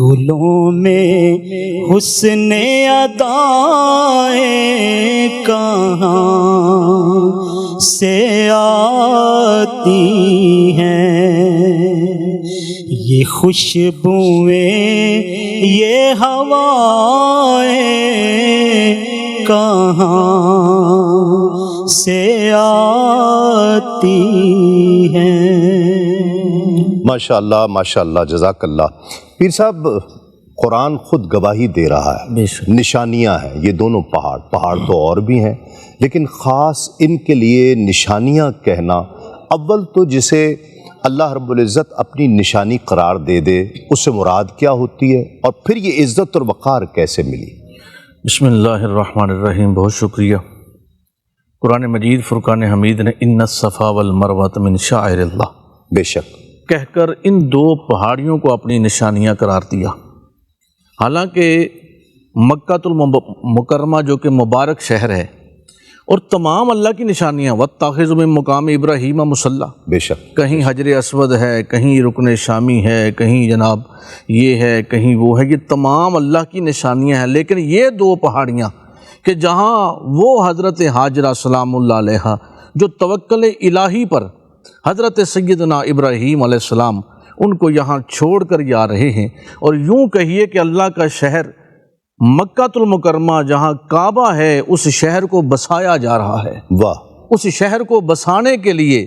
گلوں میں حسن ادائیں کہاں سے آتی ہیں، یہ خوشبوئیں یہ ہوائیں کہاں سے آتی ہیں۔ ماشاءاللہ ماشاءاللہ، جزاک اللہ۔ پیر صاحب، قرآن خود گواہی دے رہا ہے، نشانیاں ہیں یہ دونوں پہاڑ تو اور بھی ہیں، لیکن خاص ان کے لیے نشانیاں کہنا، اول تو جسے اللہ رب العزت اپنی نشانی قرار دے دے اس سے مراد کیا ہوتی ہے، اور پھر یہ عزت اور وقار کیسے ملی؟ بسم اللہ الرحمن الرحیم۔ بہت شکریہ۔ قرآن مجید فرقان حمید نے ان الصفا والمروۃ من شعائر اللہ بے شک کہہ کر ان دو پہاڑیوں کو اپنی نشانیاں قرار دیا۔ حالانکہ مکہ المکرمہ جو کہ مبارک شہر ہے اور تمام اللہ کی نشانیاں، وَاتَّخِذُ مِن مقام ابراہیم مصلی، بے شک، کہیں حجر اسود ہے، کہیں رکن شامی ہے، کہیں جناب یہ ہے، کہیں وہ ہے، یہ تمام اللہ کی نشانیاں ہیں۔ لیکن یہ دو پہاڑیاں کہ جہاں وہ حضرت ہاجرہ سلام اللہ علیہ جو توکل الہی پر حضرت سیدنا ابراہیم علیہ السلام ان کو یہاں چھوڑ کر جا رہے ہیں، اور یوں کہیے کہ اللہ کا شہر مکہ المکرمہ جہاں کعبہ ہے اس شہر کو بسایا جا رہا ہے۔ واہ، اس شہر کو بسانے کے لیے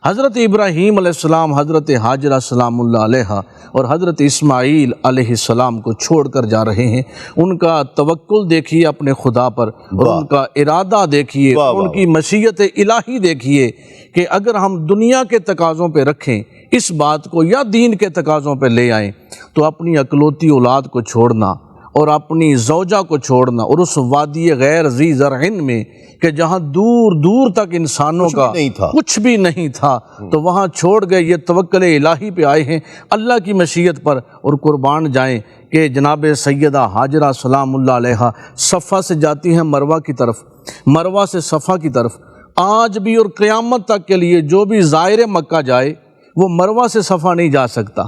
حضرت ابراہیم علیہ السلام، حضرت ہاجرہ سلام اللہ علیہ اور حضرت اسماعیل علیہ السلام کو چھوڑ کر جا رہے ہیں۔ ان کا توکل دیکھیے اپنے خدا پر، اور ان کا ارادہ دیکھیے، ان کی مشیت الہی دیکھیے کہ اگر ہم دنیا کے تقاضوں پہ رکھیں اس بات کو یا دین کے تقاضوں پہ لے آئیں تو اپنی اکلوتی اولاد کو چھوڑنا اور اپنی زوجہ کو چھوڑنا، اور اس وادی غیر ذی زرعن میں کہ جہاں دور دور تک انسانوں کا کچھ بھی نہیں تھا، تو وہاں چھوڑ گئے، یہ توکل الہی پہ آئے ہیں اللہ کی مشیت پر، اور قربان جائیں کہ جناب سیدہ ہاجرہ سلام اللہ علیہ صفا سے جاتی ہیں مروہ کی طرف، مروہ سے صفا کی طرف۔ آج بھی اور قیامت تک کے لیے جو بھی زائر مکہ جائے وہ مروہ سے صفا نہیں جا سکتا،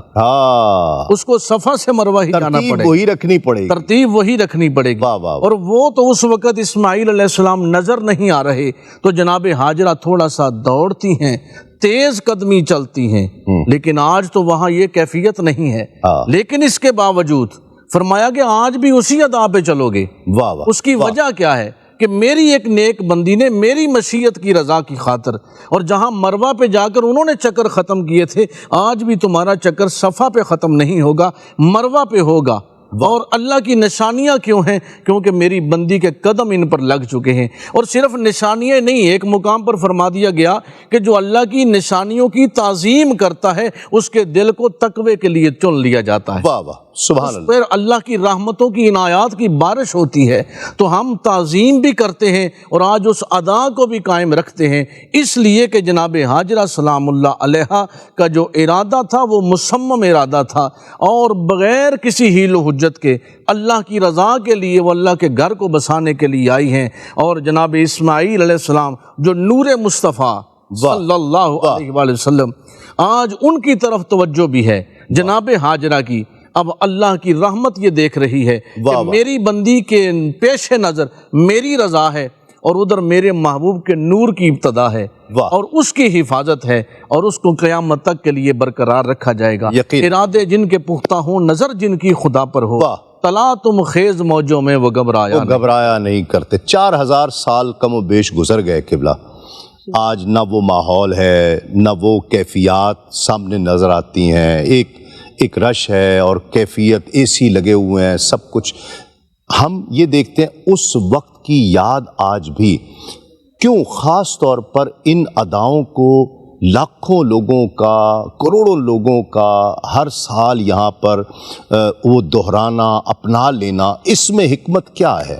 اس کو صفا سے مروہ ہی جانا پڑے گا، وہی رکھنی پڑے گی، ترتیب وہی رکھنی پڑے گی۔ اور وہ تو اس وقت اسماعیل علیہ السلام نظر نہیں آ رہے تو جناب ہاجرہ تھوڑا سا دوڑتی ہیں، تیز قدمی چلتی ہیں، لیکن آج تو وہاں یہ کیفیت نہیں ہے۔ لیکن اس کے باوجود فرمایا کہ آج بھی اسی ادا پہ چلو گے۔ اس کی وجہ کیا ہے کہ میری ایک نیک بندی نے میری مشیت کی رضا کی خاطر، اور جہاں مروہ پہ جا کر انہوں نے چکر ختم کیے تھے، آج بھی تمہارا چکر صفا پہ ختم نہیں ہوگا، مروہ پہ ہوگا۔ اور اللہ کی نشانیاں کیوں ہیں؟ کیونکہ میری بندی کے قدم ان پر لگ چکے ہیں۔ اور صرف نشانیاں نہیں، ایک مقام پر فرما دیا گیا کہ جو اللہ کی نشانیوں کی تعظیم کرتا ہے اس کے دل کو تقوی کے لیے چن لیا جاتا ہے۔ واہ واہ، سبحان اللہ۔ پھر اللہ کی رحمتوں کی عنایات کی بارش ہوتی ہے، تو ہم تعظیم بھی کرتے ہیں اور آج اس ادا کو بھی قائم رکھتے ہیں، اس لیے کہ جناب ہاجرہ سلام اللہ علیہ کا جو ارادہ تھا وہ مصمم ارادہ تھا، اور بغیر کسی حیل و حجت کے اللہ کی رضا کے لیے وہ اللہ کے گھر کو بسانے کے لیے آئی ہیں۔ اور جناب اسماعیل علیہ السلام جو نور مصطفیٰ صلی اللہ علیہ وآلہ وسلم، آج ان کی طرف توجہ بھی ہے جناب ہاجرہ کی۔ اب اللہ کی رحمت یہ دیکھ رہی ہے کہ میری بندی کے پیش نظر میری رضا ہے، اور ادھر میرے محبوب کے نور کی ابتدا ہے، اور اس کی حفاظت ہے، اور اس کو قیامت تک کے لیے برقرار رکھا جائے گا۔ ارادے جن کے پختہ ہوں، نظر جن کی خدا پر ہو، تلا تم خیز موجوں میں وہ گھبرایا نہیں کرتے۔ 4000 سال کم و بیش گزر گئے قبلہ، آج نہ وہ ماحول ہے نہ وہ کیفیات سامنے نظر آتی ہیں، ایک رش ہے اور کیفیت اے سی لگے ہوئے ہیں، سب کچھ ہم یہ دیکھتے ہیں۔ اس وقت کی یاد آج بھی کیوں خاص طور پر ان اداؤں کو لاکھوں لوگوں کا، کروڑوں لوگوں کا ہر سال یہاں پر وہ دہرانا، اپنا لینا، اس میں حکمت کیا ہے؟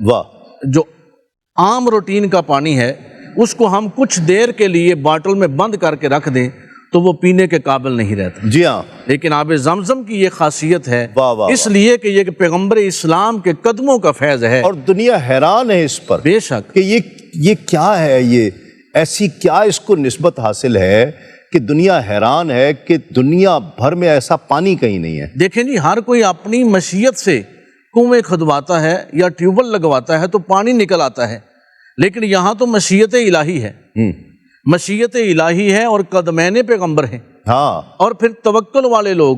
واہ، جو عام روٹین کا پانی ہے اس کو ہم کچھ دیر کے لیے باٹل میں بند کر کے رکھ دیں تو وہ پینے کے قابل نہیں رہتا، جی ہاں، لیکن آب زمزم کی یہ خاصیت ہے واہ واہ اس لیے کہ یہ پیغمبر اسلام کے قدموں کا فیض ہے، اور دنیا حیران ہے اس پر بے شک کہ یہ کیا ہے، یہ ایسی کیا اس کو نسبت حاصل ہے کہ دنیا حیران ہے کہ دنیا بھر میں ایسا پانی کہیں نہیں ہے۔ دیکھیں جی، ہر کوئی اپنی مشیت سے کنویں کھدواتا ہے یا ٹیوب ویل لگواتا ہے تو پانی نکل آتا ہے، لیکن یہاں تو مشیت الہی ہے، مشیت الہی ہے اور قدمین پیغمبر ہیں، ہاں، اور پھر توکل والے لوگ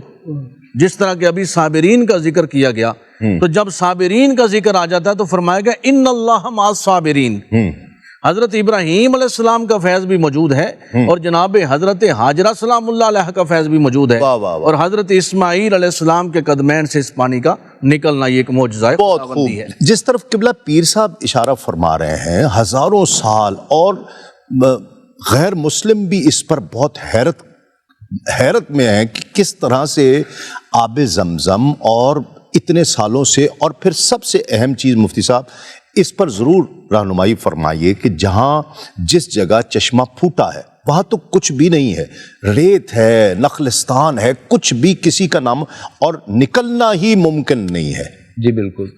جس طرح کہ ابھی صابرین کا ذکر کیا گیا، تو جب صابرین کا ذکر آ جاتا ہے تو فرمایا گیا ان اللہ مع الصابرین۔ حضرت ابراہیم علیہ السلام کا فیض بھی موجود ہے اور جناب حضرت حاجرہ سلام اللہ علیہ کا فیض بھی موجود ہے، واہ واہ واہ، اور حضرت اسماعیل علیہ السلام کے قدمین سے اس پانی کا نکلنا یہ ایک معجزہ ہے، بہت خوب۔ خداوندی ہے۔ جس طرف قبلہ پیر صاحب اشارہ فرما رہے ہیں، ہزاروں سال اور غیر مسلم بھی اس پر بہت حیرت میں ہیں کہ کس طرح سے آب زمزم اور اتنے سالوں سے، اور پھر سب سے اہم چیز مفتی صاحب اس پر ضرور رہنمائی فرمائیے کہ جہاں جس جگہ چشمہ پھوٹا ہے وہاں تو کچھ بھی نہیں ہے، ریت ہے، نخلستان ہے، کچھ بھی کسی کا نام، اور نکلنا ہی ممکن نہیں ہے۔ جی بالکل،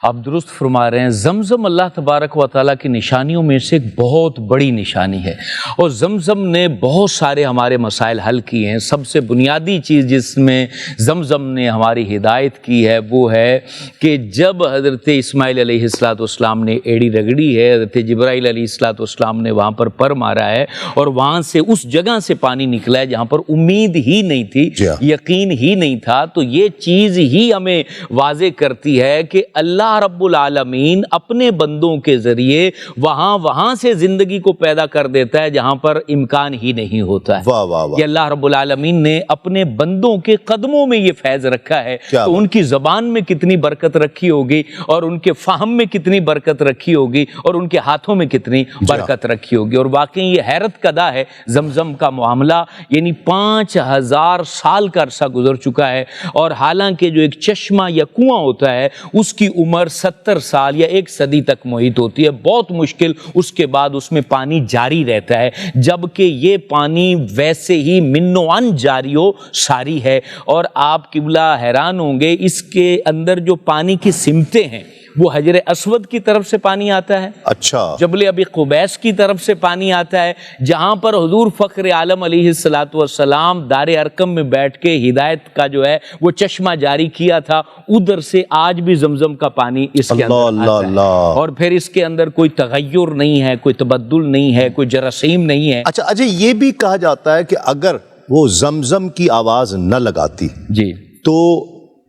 آپ درست فرما رہے ہیں۔ زمزم اللہ تبارک و تعالیٰ کی نشانیوں میں سے ایک بہت بڑی نشانی ہے، اور زمزم نے بہت سارے ہمارے مسائل حل کیے ہیں۔ سب سے بنیادی چیز جس میں زمزم نے ہماری ہدایت کی ہے وہ ہے کہ جب حضرت اسماعیل علیہ السلام نے ایڑی رگڑی ہے، حضرت جبرائیل علیہ السلام نے وہاں پر پر مارا ہے اور وہاں سے اس جگہ سے پانی نکلا ہے جہاں پر امید ہی نہیں تھی، یقین ہی نہیں تھا، تو یہ چیز ہی ہمیں واضح کرتی ہے کہ اللہ رب العالمین اپنے بندوں کے ذریعے وہاں سے زندگی کو پیدا کر دیتا ہے جہاں پر امکان ہی نہیں ہوتا ہے۔ واہ واہ واہ، کہ اللہ رب العالمین نے اپنے بندوں کے قدموں میں یہ فیض رکھا ہے، تو ان کی زبان میں کتنی برکت رکھی ہوگی، اور ان کے فہم میں کتنی برکت رکھی ہوگی، اور ان کے ہاتھوں میں کتنی برکت رکھی ہوگی۔ اور واقعی یہ حیرت کدا ہے زمزم کا معاملہ، یعنی 5000 سال کا عرصہ گزر چکا ہے، اور حالانکہ جو ایک چشمہ یا کنواں ہوتا ہے اس کی عمر 70 سال یا 1 صدی تک محیط ہوتی ہے، بہت مشکل اس کے بعد اس میں پانی جاری رہتا ہے، جبکہ یہ پانی ویسے ہی منو ان جاری و ساری ہے۔ اور آپ قبلہ حیران ہوں گے، اس کے اندر جو پانی کی سمتیں ہیں وہ حجر اسود کی طرف سے پانی آتا ہے، اچھا، جبل ابی قبیس کی طرف سے پانی آتا ہے، جہاں پر حضور فخر عالم علیہ السلام دار ارقم میں بیٹھ کے ہدایت کا جو ہے وہ چشمہ جاری کیا تھا، ادھر سے آج بھی زمزم کا پانی اس کے اندر آتا ہے، اور پھر اس کے اندر کوئی تغیر نہیں ہے، کوئی تبدل نہیں ہے، کوئی جراثیم نہیں ہے۔ اچھا یہ بھی کہا جاتا ہے کہ اگر وہ زمزم کی آواز نہ لگاتی جی تو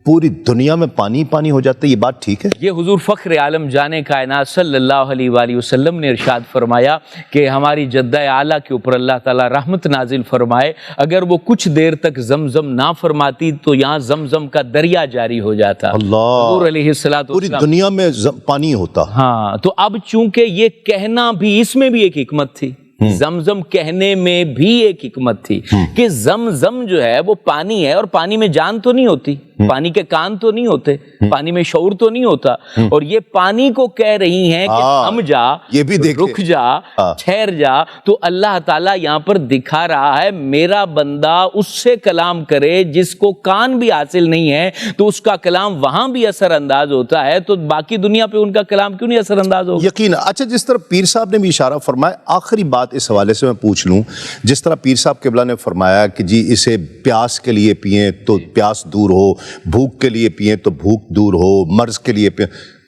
پوری دنیا میں پانی پانی ہو جاتا ہے، یہ بات ٹھیک ہے؟ یہ حضور فخر عالم جانے کائنات صلی اللہ علیہ وآلہ وسلم نے ارشاد فرمایا کہ ہماری جدہ اعلیٰ کے اوپر اللہ تعالیٰ رحمت نازل فرمائے، اگر وہ کچھ دیر تک زمزم نہ فرماتی تو یہاں زمزم کا دریا جاری ہو جاتا۔ اللہ، حضور علیہ السلام پوری دنیا میں پانی ہوتا۔ ہاں، تو اب چونکہ یہ کہنا بھی، اس میں بھی ایک حکمت تھی، زمزم کہنے میں بھی ایک حکمت تھی کہ زمزم جو ہے وہ پانی ہے، اور پانی میں جان تو نہیں ہوتی، پانی کے کان تو نہیں ہوتے، پانی میں شعور تو نہیں ہوتا، اور یہ پانی کو کہہ رہی ہیں کہ تھم جا، یہ بھی رک جا، ٹھہر جا، تو اللہ تعالیٰ یہاں پر دکھا رہا ہے میرا بندہ اس سے کلام کرے جس کو کان بھی حاصل نہیں ہے، تو اس کا کلام وہاں بھی اثر انداز ہوتا ہے، تو باقی دنیا پہ ان کا کلام کیوں نہیں اثر انداز ہوگا؟ یقین۔ اچھا، جس طرح پیر صاحب نے بھی اشارہ فرمایا، آخری بات اس حوالے سے میں پوچھ لوں، جس طرح پیر صاحب قبلہ نے فرمایا کہ جی اسے پیاس کے لیے پئیں تو پیاس دور ہو، بھوک کے لیے پئیں تو بھوک دور ہو، مرض کے لیے پئیں،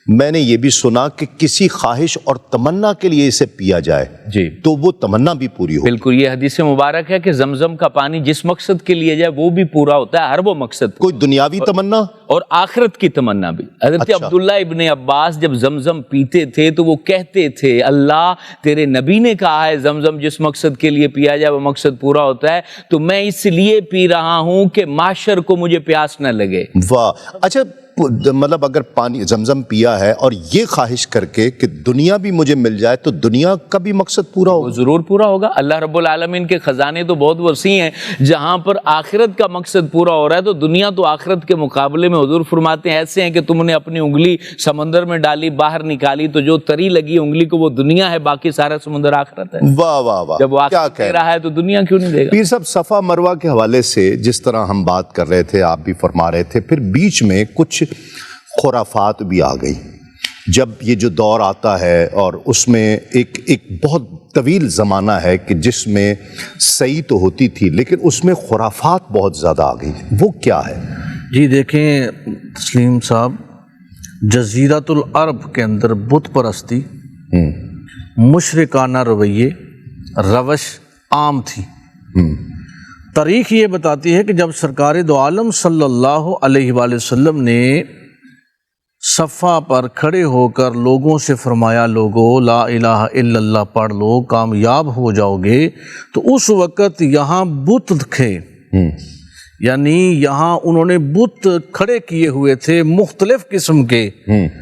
میں نے یہ بھی سنا کہ کسی خواہش اور تمنا کے لیے اسے پیا جائے جی تو وہ تمنا بھی پوری ہو۔ بالکل، یہ حدیث مبارک ہے کہ زمزم کا پانی جس مقصد کے لیے جائے وہ بھی پورا ہوتا ہے، ہر وہ مقصد، کوئی دنیاوی تمنا اور آخرت کی تمنا بھی۔ حضرت عبداللہ ابن عباس جب زمزم پیتے تھے تو وہ کہتے تھے اللہ تیرے نبی نے کہا ہے زمزم جس مقصد کے لیے پیا جائے وہ مقصد پورا ہوتا ہے، تو میں اس لیے پی رہا ہوں کہ معاشر کو مجھے پیاس نہ لگے۔ واہ۔ اچھا مطلب اگر پانی زمزم پیا ہے اور یہ خواہش کر کے کہ دنیا بھی مجھے مل جائے تو دنیا کا بھی مقصد پورا وہ ہوگا؟ ضرور پورا ہوگا. اللہ رب العالمین کے خزانے تو بہت وسیع ہیں. جہاں پر آخرت کا مقصد پورا ہو رہا ہے تو دنیا تو آخرت کے مقابلے میں حضور فرماتے ہیں ایسے ہیں کہ تم نے اپنی انگلی سمندر میں ڈالی باہر نکالی تو جو تری لگی انگلی کو وہ دنیا ہے، باقی سارا سمندر آخرت ہے. واہ واہ واہ، جب وہ کیا آخرت کہہ دے رہا ہے تو دنیا کیوں نہیں دے گا؟ پیر صاحب، صفا مروہ کے حوالے سے جس طرح ہم بات کر رہے تھے، آپ بھی فرما رہے تھے، پھر بیچ میں کچھ خرافات بھی آ گئی. جب یہ جو دور آتا ہے اور اس میں ایک بہت طویل زمانہ ہے کہ جس میں صحیح تو ہوتی تھی لیکن اس میں خرافات بہت زیادہ آ گئی، وہ کیا ہے؟ جی دیکھیں تسلیم صاحب، جزیرۃ العرب کے اندر بت پرستی، مشرکانہ رویے، روش عام تھی. تاریخ یہ بتاتی ہے کہ جب سرکار دو عالم صلی اللہ علیہ وآلہ وسلم نے صفا پر کھڑے ہو کر لوگوں سے فرمایا لوگو لا الہ الا اللہ پڑھ لو کامیاب ہو جاؤ گے، تو اس وقت یہاں بت تھے، یعنی یہاں انہوں نے بت کھڑے کیے ہوئے تھے مختلف قسم کے،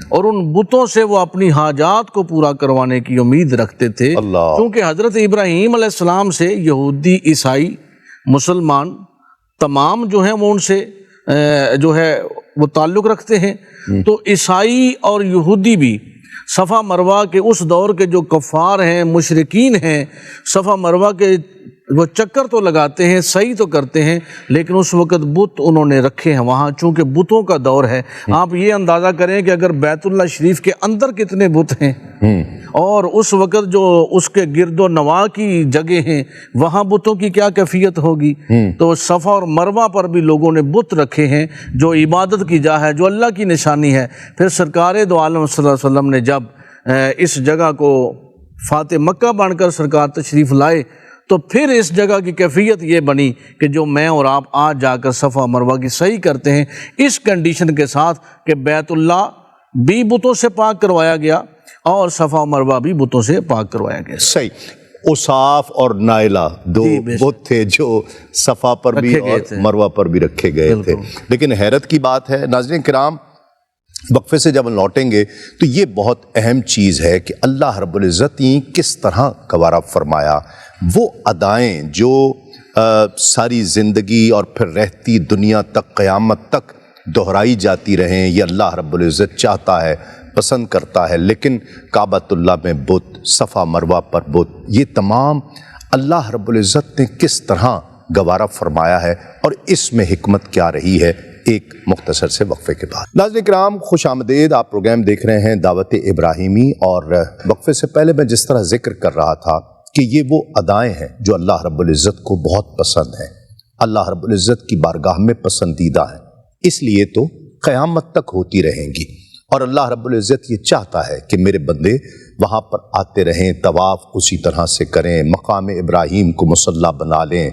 اور ان بتوں سے وہ اپنی حاجات کو پورا کروانے کی امید رکھتے تھے. اللہ، کیونکہ حضرت ابراہیم علیہ السلام سے یہودی، عیسائی، مسلمان تمام جو ہیں وہ ان سے جو ہے وہ تعلق رکھتے ہیں. تو عیسائی اور یہودی بھی صفا مروہ کے اس دور کے جو کفار ہیں، مشرکین ہیں، صفا مروہ کے وہ چکر تو لگاتے ہیں، صحیح تو کرتے ہیں، لیکن اس وقت بت انہوں نے رکھے ہیں وہاں، چونکہ بتوں کا دور ہے. آپ یہ اندازہ کریں کہ اگر بیت اللہ شریف کے اندر کتنے بت ہیں، اور اس وقت جو اس کے گرد و نواح کی جگہ ہیں وہاں بتوں کی کیا کیفیت ہوگی. تو صفا اور مروہ پر بھی لوگوں نے بت رکھے ہیں جو عبادت کی جا ہے، جو اللہ کی نشانی ہے. پھر سرکار دو عالم صلی اللہ علیہ وسلم نے جب اس جگہ کو فاتح مکہ بن کر سرکار تشریف لائے تو پھر اس جگہ کی کیفیت یہ بنی کہ جو میں اور آپ آج جا کر صفا مروہ کی صحیح کرتے ہیں، اس کنڈیشن کے ساتھ کہ بیت اللہ بھی بتوں سے پاک کروایا گیا اور صفا مروہ بھی بتوں سے پاک کروایا گیا. صحیح. اصاف اور نائلہ دو بت تھے جو صفا پر بھی اور مروہ پر بھی رکھے گئے تھے. لیکن حیرت کی بات ہے ناظرین کرام، وقفے سے جب لوٹیں گے تو یہ بہت اہم چیز ہے کہ اللہ رب العزت نے کس طرح گوارا فرمایا وہ ادائیں جو ساری زندگی اور پھر رہتی دنیا تک قیامت تک دہرائی جاتی رہیں. یہ اللہ رب العزت چاہتا ہے، پسند کرتا ہے. لیکن کعبۃ اللہ میں بت، صفا مروہ پر بت، یہ تمام اللہ رب العزت نے کس طرح گوارا فرمایا ہے اور اس میں حکمت کیا رہی ہے، ایک مختصر سے وقفے کے بعد. ناظرین کرام خوش آمدید، آپ پروگرام دیکھ رہے ہیں دعوت ابراہیمی، اور وقفے سے پہلے میں جس طرح ذکر کر رہا تھا کہ یہ وہ ادائیں ہیں جو اللہ رب العزت کو بہت پسند ہیں، اللہ رب العزت کی بارگاہ میں پسندیدہ ہیں، اس لیے تو قیامت تک ہوتی رہیں گی. اور اللہ رب العزت یہ چاہتا ہے کہ میرے بندے وہاں پر آتے رہیں، طواف اسی طرح سے کریں، مقام ابراہیم کو مصلی بنا لیں،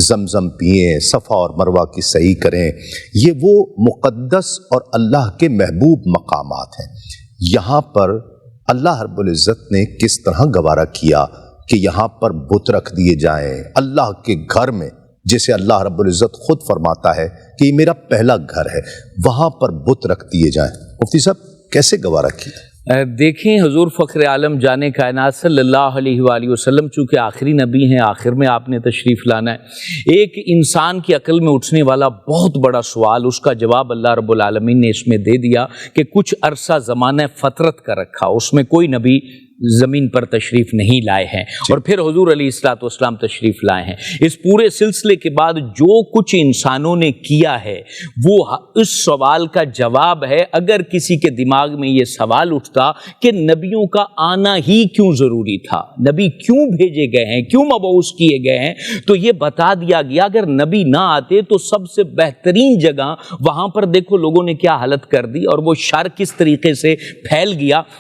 زمزم پئیں، صفا اور مروہ کی صحیح کریں. یہ وہ مقدس اور اللہ کے محبوب مقامات ہیں. یہاں پر اللہ رب العزت نے کس طرح گوارا کیا کہ یہاں پر بت رکھ دیے جائیں اللہ کے گھر میں، جسے اللہ رب العزت خود فرماتا ہے کہ یہ میرا پہلا گھر ہے، وہاں پر بت رکھ دیے جائیں. مفتی صاحب کیسے گوارا کیا؟ دیکھیں حضور فخر عالم جان کائنات صلی اللہ علیہ وآلہ وسلم چونکہ آخری نبی ہیں، آخر میں آپ نے تشریف لانا ہے. ایک انسان کی عقل میں اٹھنے والا بہت بڑا سوال، اس کا جواب اللہ رب العالمین نے اس میں دے دیا کہ کچھ عرصہ زمانہ فترت کا رکھا، اس میں کوئی نبی زمین پر تشریف نہیں لائے ہیں، اور پھر حضور علیہ الصلوۃ والسلام تشریف لائے ہیں. اس پورے سلسلے کے بعد جو کچھ انسانوں نے کیا ہے وہ اس سوال کا جواب ہے. اگر کسی کے دماغ میں یہ سوال اٹھتا کہ نبیوں کا آنا ہی کیوں ضروری تھا، نبی کیوں بھیجے گئے ہیں، کیوں مبعوث کیے گئے ہیں، تو یہ بتا دیا گیا اگر نبی نہ آتے تو سب سے بہترین جگہ وہاں پر دیکھو لوگوں نے کیا حالت کر دی اور وہ شر کس طریقے سے پھیل گیا.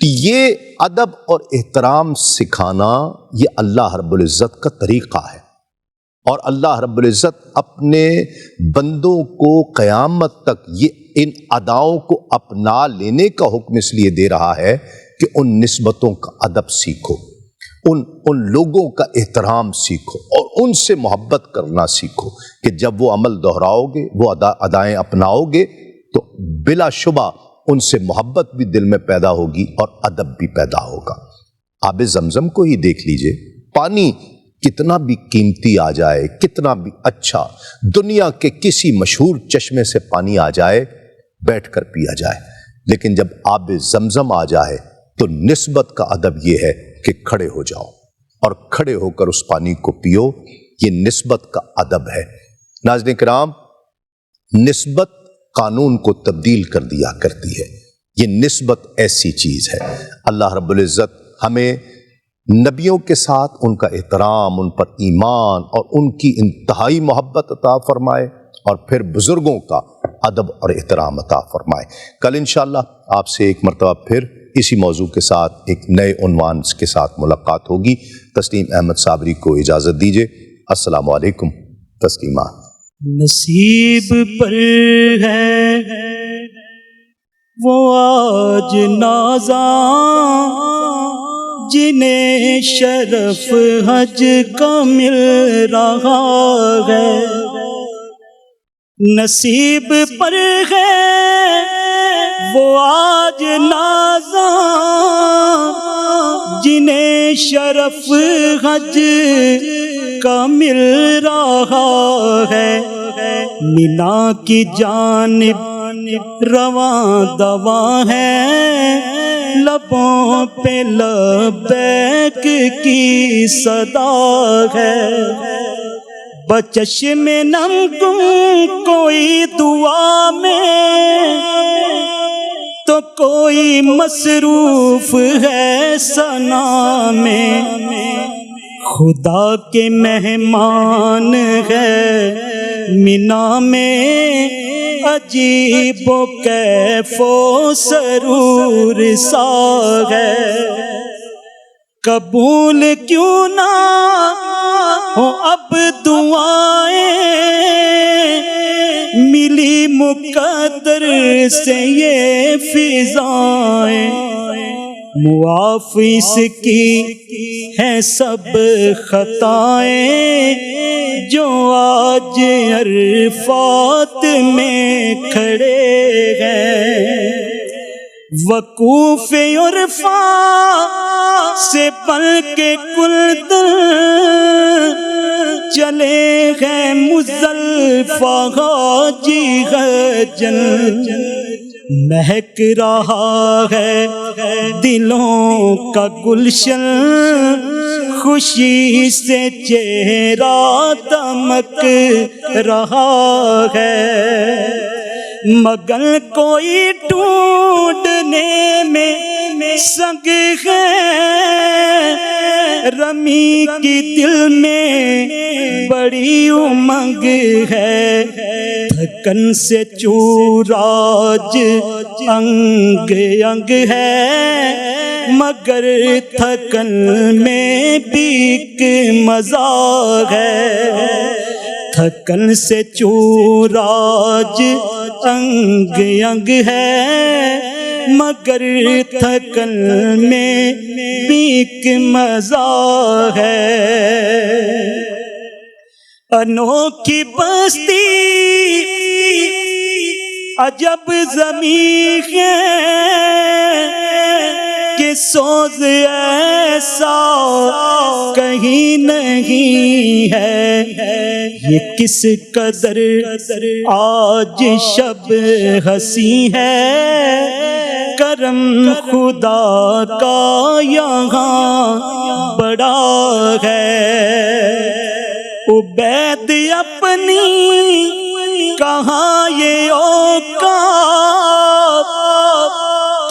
تو یہ ادب اور احترام سکھانا یہ اللہ رب العزت کا طریقہ ہے، اور اللہ رب العزت اپنے بندوں کو قیامت تک یہ ان اداؤں کو اپنا لینے کا حکم اس لیے دے رہا ہے کہ ان نسبتوں کا ادب سیکھو، ان لوگوں کا احترام سیکھو اور ان سے محبت کرنا سیکھو، کہ جب وہ عمل دہراؤ گے، وہ ادائیں اپناؤ گے تو بلا شبہ ان سے محبت بھی دل میں پیدا ہوگی اور ادب بھی پیدا ہوگا۔ آب زمزم کو ہی دیکھ لیجئے، پانی کتنا بھی قیمتی آ جائے، کتنا بھی اچھا، دنیا کے کسی مشہور چشمے سے پانی آ جائے، بیٹھ کر پیا جائے، لیکن جب آب زمزم آ جائے تو نسبت کا ادب یہ ہے کہ کھڑے ہو جاؤ اور کھڑے ہو کر اس پانی کو پیو، یہ نسبت کا ادب ہے۔ ناظرین کرام، نسبت قانون کو تبدیل کر دیا کرتی ہے، یہ نسبت ایسی چیز ہے۔ اللہ رب العزت ہمیں نبیوں کے ساتھ ان کا احترام، ان پر ایمان اور ان کی انتہائی محبت عطا فرمائے، اور پھر بزرگوں کا ادب اور احترام عطا فرمائے۔ کل انشاءاللہ آپ سے ایک مرتبہ پھر اسی موضوع کے ساتھ ایک نئے عنوان کے ساتھ ملاقات ہوگی۔ تسلیم احمد صابری کو اجازت دیجیے۔ السلام علیکم۔ تسلیمات۔ نصیب پر ہے وہ آج نازاں جنہیں شرف حج کا مل رہا ہے، نصیب پر ہے وہ آج نازاں جنہیں شرف حج کا مل رہا ہے، مینا کی جانب رواں دواں ہے، لبوں پہ لبیک کی صدا ہے، بچشم نم گم کوئی دعا میں تو کوئی مصروف ہے ثنا میں، خدا کے مہمان ہے مینا میں، عجیب و کیف و سرور سا ہے، قبول کیوں نہ ہو اب دعائیں، ملی مقدر سے یہ فضائیں، معاف اس کی ہے سب خطائیں، جو آج عرفات میں کھڑے ہیں، وقوف عرفا سے بل کے کل دل چلے ہیں مزدلفہ حاجی جن، مہک رہا ہے دلوں کا گلشن، خوشی سے چہرہ دمک رہا ہے، مگر کوئی ڈھونڈنے میں سنگ ہے، رمی کی دل میں بڑی امنگ ہے، تھکن سے چوراج انگ انگ ہے، مگر تھکن میں بھی ایک مزہ ہے، تھکن سے چوراج انگ انگ ہے، مگر تھکن میں بھی ایک مزہ ہے، انوکھی بستی عجب زمین ہے کہ سوز ایسا کہیں نہیں ہے، یہ کس قدر آج شب ہنسی ہے، کرم خدا کا یہاں بڑا ہے، عبید اپنی کہاں یہ اوقات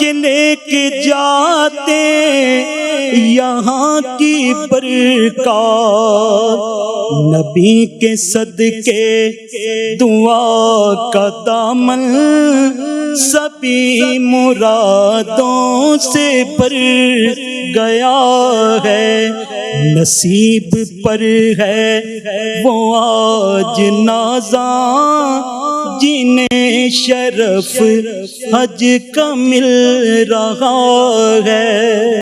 کہ لے کے جاتے یہاں کی برکات، نبی کے صدقے دعا کا دامن سبھی مرادوں سے بھر گیا ہے، نصیب پر ہے وہ آج نازاں جنہیں شرف حج کا مل رہا ہے۔